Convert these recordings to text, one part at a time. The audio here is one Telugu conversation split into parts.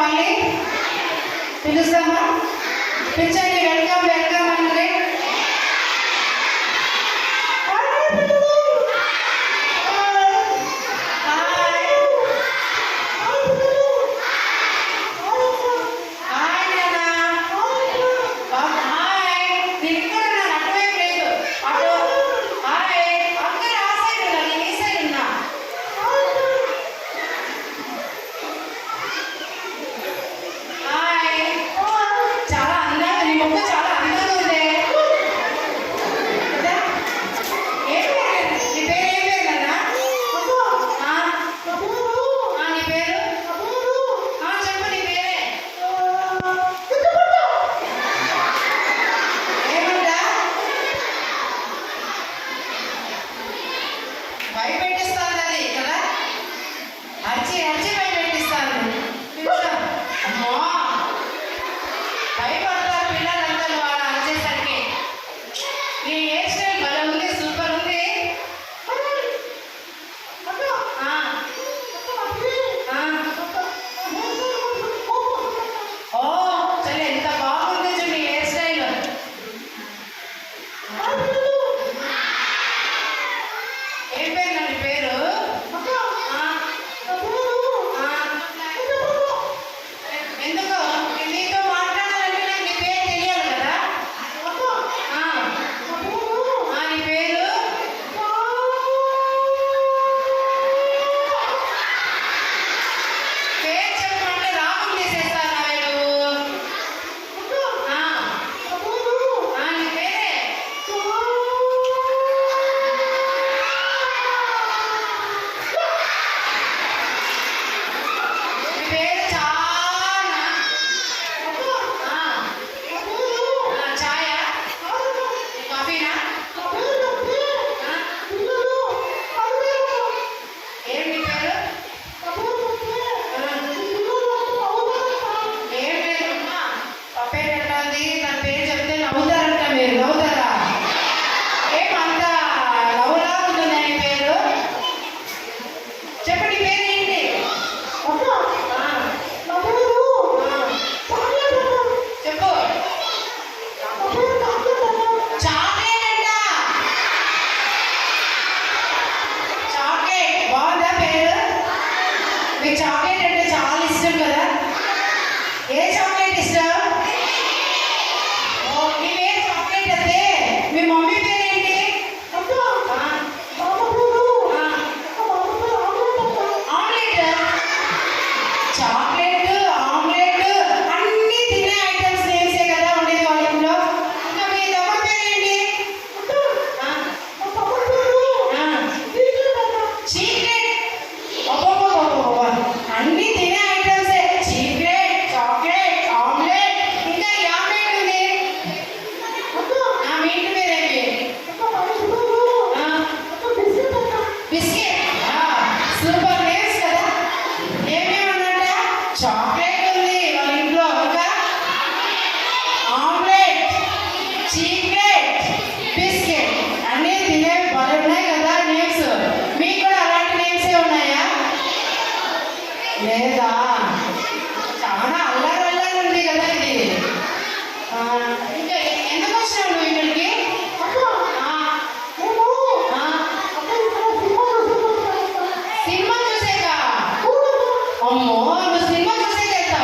మళ్ళీ పిలుస్తామా? పిలిచండి. వెల్కమ్ వెల్కమ్ అన్నది. భయపెట్టిస్తాను అది కదా, అరిచి అరిచి భయపెట్టిస్తాను. అమ్మో భయపడతారు పిల్లలంతా వాడు అరిచేసరికి. నీ హెయిర్ స్టైల్ భలే ఉంది, సూపర్ ఉంది. ఓ చలి ఎంత బాగుంది చూడు నీ హెయిర్ స్టైల్. ఏం పేరు నీ పేరు? ఎందుకు నీతో మాట్లాడాలంటే నాకు నీ పేరు తెలియాలి కదా. నీ పేరు పేరు చెప్పమంటే రాగం తీసేస్తాను నువ్వు. నీ పేరే నీ పేరు చానా ఛాయా కాఫీనా? ఏం నీ పేరు? ఏం లేదమ్మా, పప్పే పెట్టాలి. దాని పేరు చెప్తే నవ్వుతారంట. మీరు నవ్వుతారా? ఏమంత నవ్వులా ఉంది నీ పేరు? చెప్పండి పేరు ఏంటి? చెప్పు. చాక్లెట్ అంట. చాక్లెట్ బాగుందా పేరు? మీకు చాక్లెట్ అంటే చాలా ఇష్టం కదా. ఏ చాక్లెట్ ఇష్టం? ఓ మీ పేరు చాక్లెట్ అయితే మీ మమ్మీ పేరు ఏంటి? ఆమ్లెట్. చాక్లెట్ ఆమ్లెట్ అన్ని తినే ఐటమ్స్ నేమ్సే కదా ఉండేది వాళ్ళ ఇంట్లో. ఇంకా మీ తమ్ముడు పేరు ఏంటి? చీక్లెట్. అబ్బబ్బబ్బబ్బబ్బ. అన్ని తినే ఐటమ్సే. చీక్లెట్, చాక్లెట్, ఆమ్లెట్, ఇంకా ఈ ఆమ్లెట్ ఉంది. మీ ఇంటి పేరేంటి? బిస్కెట్. సూపర్ నేమ్స్ కదా. ఏమేమన్నట? చాక్లెట్ ఉంది వాళ్ళ ఇంట్లో, ఇంకా ఆమ్లెట్, చీక్లెట్, బిస్కెట్ అన్నీ తినేవి భలే ఉన్నాయి కదా నేమ్స్. మీకు కూడా అలాంటి నేమ్సే ఉన్నాయా? లేదా? చాలా అల్లరి అల్లరి ఉంది కదా ఇది. ఇంకా ఎందుకు వచ్చినావు నువ్వు ఇక్కడికి? సినిమా చూసేకా? అమ్మో నువ్వు సినిమా చూసేకి వెళ్తావా?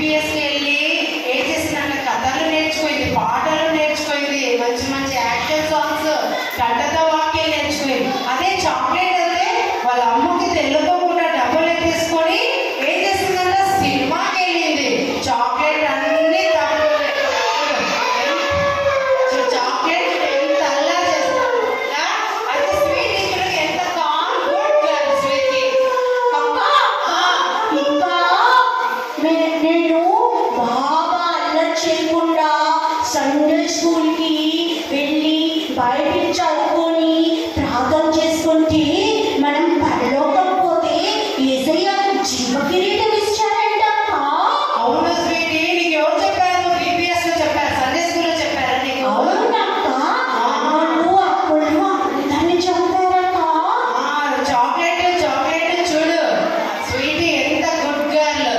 VPSకి వెళ్ళి ఏం చేసిందంటే కథలు నేర్చుకుంది, పాటలు నేర్చుకుంది, మంచి మంచి యాక్షన్ సాంగ్స్, కంటత వాక్యాలు నేర్చుకుంది. అదే చాక్లెట్ అయితే వాళ్ళ అమ్మకి తెలియకుండా డబ్బులు తీసుకొని ఏం చేసిందంటే సినిమాకి వెళ్ళింది. చాక్లెట్ అన్ని తప్పులే. చాక్లెట్ ఎంత అల్లా చేస్తుంది. అయితే స్వీట్ ఇక్కడ ఎంత కాన్ఫిడెంట్ స్వీట్. నేను బాగా అల్లరి చేయకుండా సండే స్కూల్కి వెళ్ళి బయట చదువుకొని ప్రార్థన చేసుకుంటే మనం పరలోకం పోతే యేసయ్య జీవ కిరీటం ఇచ్చారంట. అవును స్వీటీ, నీకు ఎవరు చెప్పారు? VPS లో చెప్పారు, సండే స్కూల్లో చెప్పారా నీకు? అవునక్క, వాళ్ళు అప్పుడు అందరినీ చంపారక్క. చాక్లెట్ చూడు స్వీటీ ఎంత గుడ్ గర్ల్.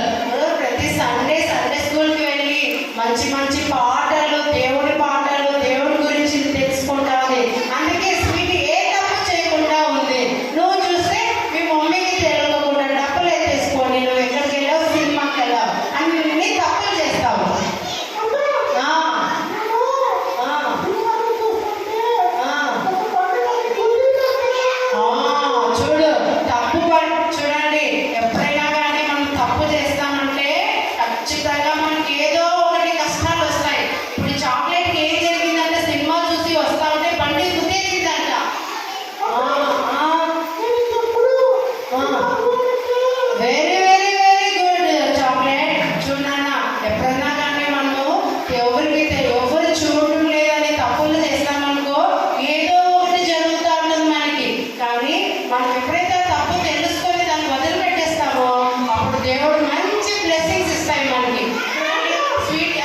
ప్రతి సండే స్కూల్కి వెళ్ళి మంచి మంచి పాటలు, దేవుడి పాటలు, దేవుడి గురించి తెలుసుకుంటాది. అందుకే స్వీటీ ఏ తప్పు చేయకుండా ఉంది. నువ్వు చూస్తే మీ మమ్మీకి తెలియకుండా డబ్బులు ఎత్తేసుకొని నువ్వు ఎక్కడికి వెళ్ళావు, సినిమాకి వెళ్ళావు, అన్ని తప్పులు చేస్తావు. ఆ, ఆ, చూడు చూడండి, ఎప్పుడైనా కానీ మనం తప్పు చేస్తామంటే ఖచ్చితంగా మనకి ఏదో ఒకటి కష్టాలు వస్తాయి. ఇప్పుడు చాక్లెట్కి ఏం జరిగిందంటే సినిమా చూసి వస్తా ఉంటే బండి గుద్దేసిందంట. Very very very good chocolate. చూడన్నా, ఎప్పుడైనా కానీ మనము ఎవరు చూడడం లేదని తప్పులు చేస్తామనుకో ఏదో ఒకటి జరుగుతూ ఉంటుంది మనకి. కానీ మనం ఎప్పుడైతే తప్పు తెలుసుకొని దాన్ని వదిలిపెట్టేస్తామో అప్పుడు దేవుడు మంచి బ్లెస్సింగ్స్ ఇస్తాయి మనకి. స్వీట్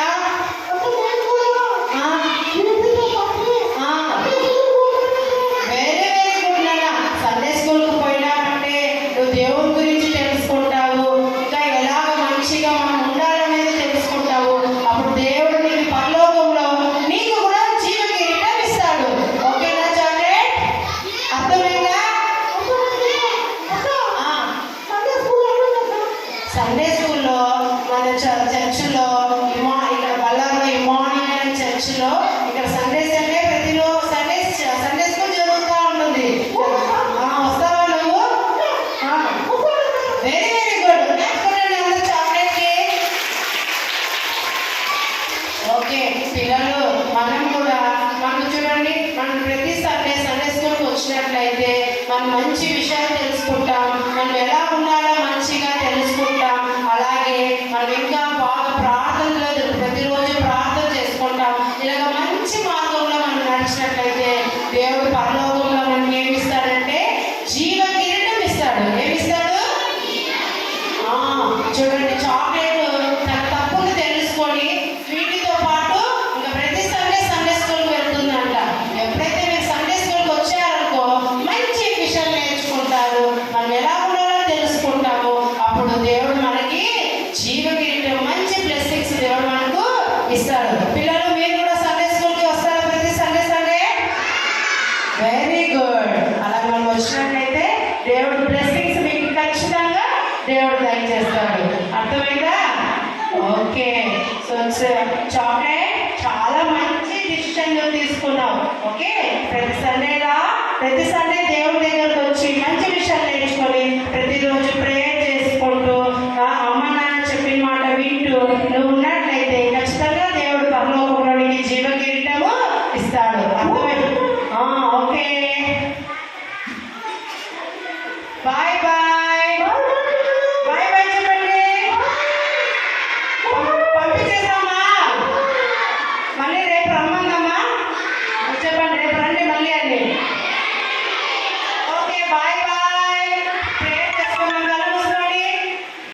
వెరీ వెరీ గుడ్ నాన్న. సండే స్కూల్కి పోయినామంటే నువ్వు దేవుడి గురించి తెలుసుకుంటావు, ఇంకా ఎలాగ మంచిగా మనం ఉండాలనేది తెలుసుకుంటావు. అప్పుడు దేవుడు నీకు పరలోకంలో నీకు కూడా జీవ కిరీటం ఇస్తాడు. ఓకేనా చాక్లెట్? అర్థమైందా? సండే స్కూల్లో మన చర్చిలో ఇక్కడ బల్లార్లో ఇమానియల్ చర్చిలో ఇక్కడ సండే ప్రతిరోజు సండే స్కూల్ జరుగుతూ ఉంటుంది. వస్తావా నువ్వు? Very very good. నేర్చుకోండి అందరూ చాక్లెట్కి. ఓకే పిల్లలు, మనం కూడా చూడండి, మనం ప్రతి సండే స్కూల్కి వచ్చినట్లయితే మనం మంచి విషయాలు తెలుసుకుంటాం, మనం ఎలా ఉండాలో మంచిగా తెలుసుకుంటాం. అలాగే మనం ఇంకా బాగా ప్రార్థనలో ప్రతిరోజు ప్రార్థన చేసుకుంటాం. ఇలాగ మంచి మార్గంలో మనం నడిచినట్లయితే దేవుడు పరలోకంలో మనకి ఏమి ఇస్తాడంటే జీవ కిరీటం ఇస్తాడు. ఏమిస్తాడు? చూడండి, చాక్లెట్ తన తప్పులు తెలుసుకొని వీటితో పాటు ఇంకా ప్రతి సండే స్కూల్కి వెళ్తుందంట. ఎప్పుడైతే మీరు సండే స్కూల్కి వచ్చారనుకో మంచి విషయాలు నేర్చుకుంటారు, మనం ఎలా ఉండాలో తెలుసుకుంటాము. అప్పుడు దేవుడు మనకి జీవ కిరీటం, మంచి బ్లెస్సింగ్స్ దేవుడు మనకు ఇస్తాడు. పిల్లలు, మీరు కూడా సండే స్కూల్కి వస్తారా ప్రతి సండే? Very good. అలా మనం వచ్చినట్లయితే దేవుడు బ్లెస్సింగ్స్ మీకు ఖచ్చితంగా దేవుడు దయచేస్తాడు. అర్థమైందా? ఓకే. సో చాక్లెట్ చాలా మంచి డిసిషన్ తీసుకున్నావు. ఓకే, ప్రతి సండే దేవుడి దగ్గర